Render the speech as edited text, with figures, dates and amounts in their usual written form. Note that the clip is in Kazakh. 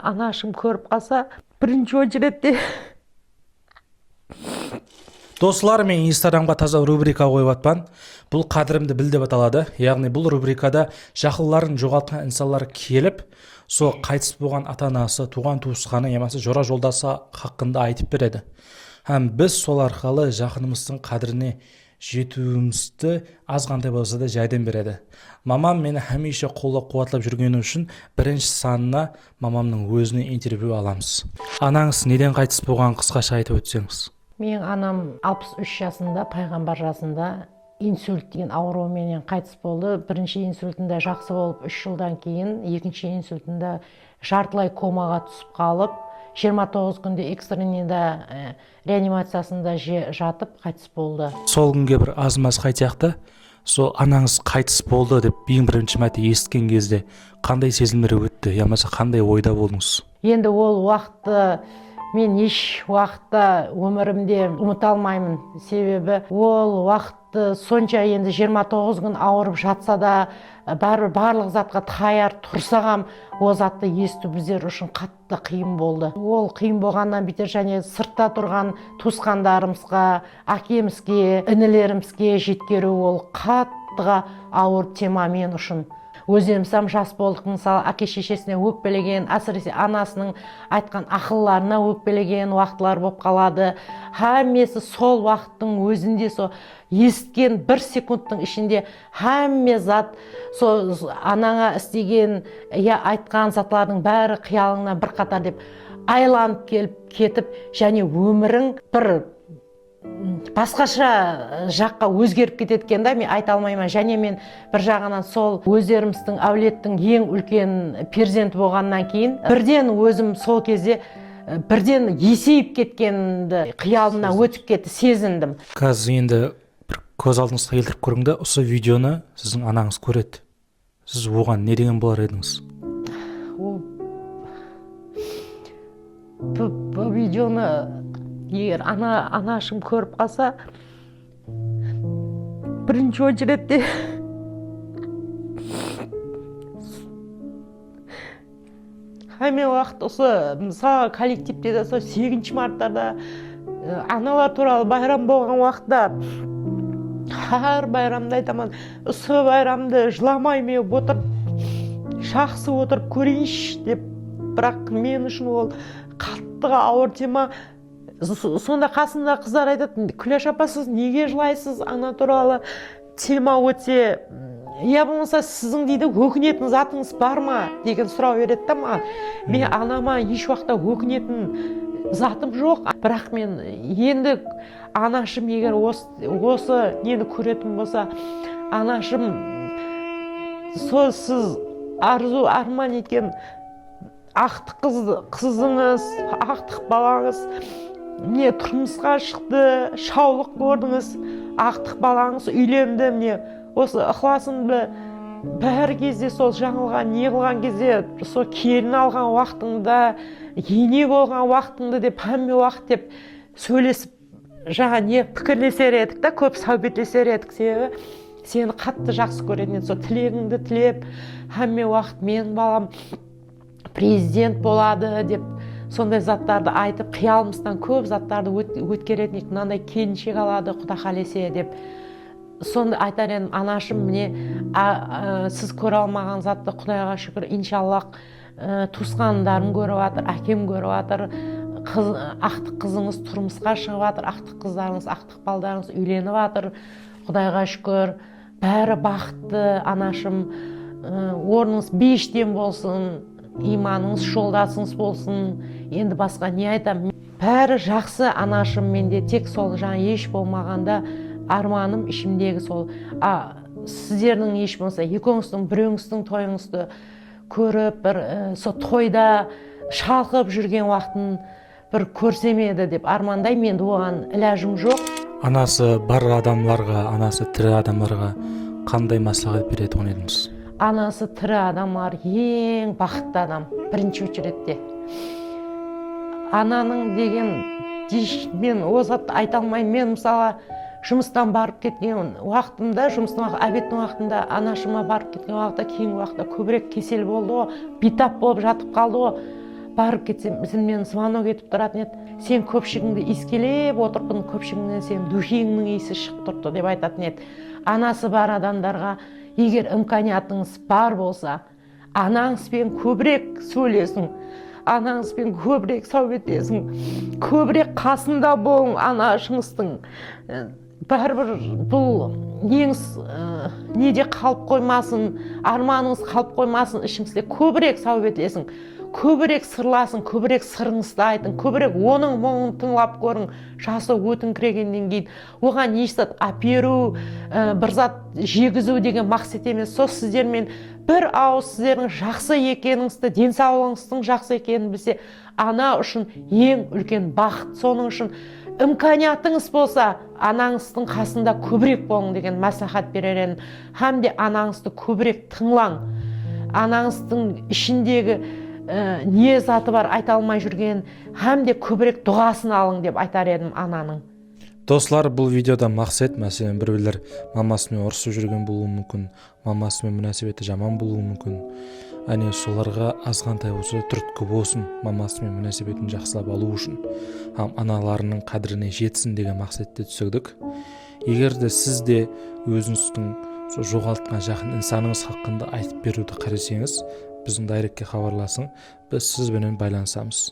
Анашым көріп қалса, бірінші очередте. Достар, мен Инстаграмға таза рубрика қойып атпан. Бұл қадірімді біл деп аталады. Яғни бұл рубрикада жақынларын жоғалтқан инсандар келіп, сол қайтыс болған ата-анасы, туған туысқаны, немесе жора жолдасы хақында айтып береді. Һәм біз сол арқылы жақынымыздың қадіріне жетуімізді азғандай болса да жәрдем береді. Мамам мені хәмеше қолдап қуатлап жүргені үшін бірінші санына мамамның өзіне интервью аламыз. Анаңыз неден қайтыс болған қысқаша айтып өтсеңіз. Менің анам 63 жасында, пайғамбар жасында инсульт деген ауруменен қайтыс болды. Бірінші инсультінде жақсы болып 3 жылдан кейін, екінші инсультінде жартылай комаға түсіп қалып, 29 күнде экстренде реанимациясында жатып қайтыс болды. Сол күнге бір аз-маз қайтяқты, сол анаңыз қайтыс болды деп ең бірінші мәрте естіген кезде қандай сезімдер өтті, ямаса қандай ойда болдыңыз? Енді ол уақытты мен еш уақытта өмірімде ұмыта алмаймын. Себебі ол уақытты сонша енді 29 күн ауырып жатса да, барлық затқа таяр тұрсағам, ол затты есту біздер үшін қатты қиын болды. Ол қиын болғаннан бетер және сыртта тұрған туысқандарымызға, әкемізге, інілерімізге жеткеру ол қаттыға ауыр тема мен үшін. Өзімсам жас болдық, мысалы, әке-шешесіне өкпелеген, әсіресе анасының айтқан ақылларына өкпелеген уақытлар болып қалады. Хәммесі сол уақыттың өзінде, сол есткен 1 секундтың ішінде хәмме зат, сол анаңа істеген, айтқан затлардың бәрі қиялыңнан бір қатар деп айланып келіп кетіп, және өмірің бір басқаша жаққа өзгеріп кететкен да, мен айта алмаймын. Және мен бір жағынан сол өздеріміздің әулеттің ең үлкен перзенті болғаннан кейін бірден өзім сол кезде бірден есейіп кеткенді қиялымнан өтіп кетті, сезіндім. Қазір енді бір көз алдыңызға келтіріп көріңді, осы видеоны сіздің анаңыз көреді. Сіз оған не деген болар едіңіз? Бұл видеоны егер анашым көріп қалса, бірінші очередте хәме уақыт осы мысалы коллективте де сол 8 марттарда аналар туралы байрам болған уақытта әр байрамда айтамын, осы байрамды жыламай мен отырып жақсы отырып көрейінші деп, бірақ мен үшін ол қаттыға ауыр тема. Сонда қасында қыздар айтады, Күләш апа, сіз неге жылайсыз, ана туралы тема өте, я болмаса сіздің дейді өкінетін затыңыз бар ма деген сұрау береді да маған. Мен анама еш уақытта өкінетін затым жоқ, бірақ мен енді анашым егер осы нені көретін болса, анашым сол сіз арзу арман еткен ақтық қызыңыз, ақтық балаңыз міне тұрмысқа шықты, шаулық көрдіңіз, ақтық балаңыз үйленді, міне осы ықыласымды бәр кезде сол жаңылған, не қылған кезде, сол келін алған уақытыңда, ене болған уақытыңды деп, әмме уақыт деп сөйлесіп, жаңа не пікірлесер едік та, көп сәубетлесер едік, себебі сені қатты жақсы көретін, сол тілегіңді тілеп, әмме уақыт менің балам президент болады деп, сондай заттарды айтып, қиялымыздан көп заттарды өткеретін, мынандай келіншек алады, Құда қалесе деп. Сонда айтар едім, анашым, міне сіз көре алмаған затты Құдайға шүкір, иншаллах туысқандарым көріп жатыр, әкем көріп жатыр, ақтық қызыңыз тұрмысқа шығып жатыр, ақтық қыздарыңыз, ақтық балдарыңыз үйленіп жатыр, Құдайға шүкір, бәрі бақытты, анашым, орныңыз бейіштен болсын, иманыңыз жолдасыңыз болсын, енді басқа не айтам. Бәрі жақсы, анашым, менде тек сол жаңа еш болмағанда арманым ішімдегі сол. Сіздердің еш болса, екеуіңіздің, біреуіңіздің тойыңызды көріп, бір сол тойда шалқып жүрген уақытын бір көрсем еді деп армандай, мен оған іләжім жоқ. Анасы бар адамларға, анасы тірі адамларға қандай маслихат береді оны едіңіз? Анасы тірі адамдар ең бақытты адам, бірінші очередте. Ананың деген, мен озатты айта алмаймын. Мен мысалы жұмыстан барып кеткен уақытымда, обедтің уақытында анашыма барып кеткен уақытта, кейін уақытта көбірек кесел болды, бейтап болып жатып қалды. барып кетсем менен звонок етіп тұратын еді, сен көпшігіңді искелеп отырпын, көпшігіңнен сен духиңнің иісі шығып тұрды деп айтатын еді. Анасы бар адамдарға егер имканиятыңыз бар болса, анаңызбен көбірек сөйлесің, анаңызбен көбірек сөйлесің, көбірек қасында болың анашыңыздың. Бәрібір бұл неңіз неде қалып қоймасын, арманыңыз қалып қоймасын, ішіңізде көбірек сөйлесің, көбірек сырласын, көбірек сырыңызды айтың, көбірек оның мұңын тыңлап көрің. Жасы өтіңкірегеннен кейін оған ешзат әперу, бір зат жегізу деген мақсат емес. Сол сіздермен бір ауыз сіздердің жақсы екеніңізді, денсаулығыңыздың жақсы екенін білсе, ана үшін ең үлкен бақыт. Соның үшін имканиятыңыз болса, анаңыздың қасында көбірек болың деген мәслихат берер едім. Һәм де анаңызды көбірек тыңлаң. Анаңыздың ішіндегі не заты бар айта алмай жүрген, һәм де көбірек дұғасын алың деп айтар едім ананың. Достар, бұл видеода мақсат, мәселен, біреулер мамасымен ұрысып жүрген болуы мүмкін, мамасымен мөнәсәбеті жаман болуы мүмкін. Әне соларға азғантай болса түрткі болсын, мамасымен мөнәсәбетін жақсылап алу үшін, аналарының қадіріне жетсін деген мақсатты түсірдік. Егер де сіз де өзіңіздің жоғалтқан жақын инсаныңыз хақында айтып беруді қарасаңыз, біздің дайректке хабарласың, біз сізбенен байланысамыз.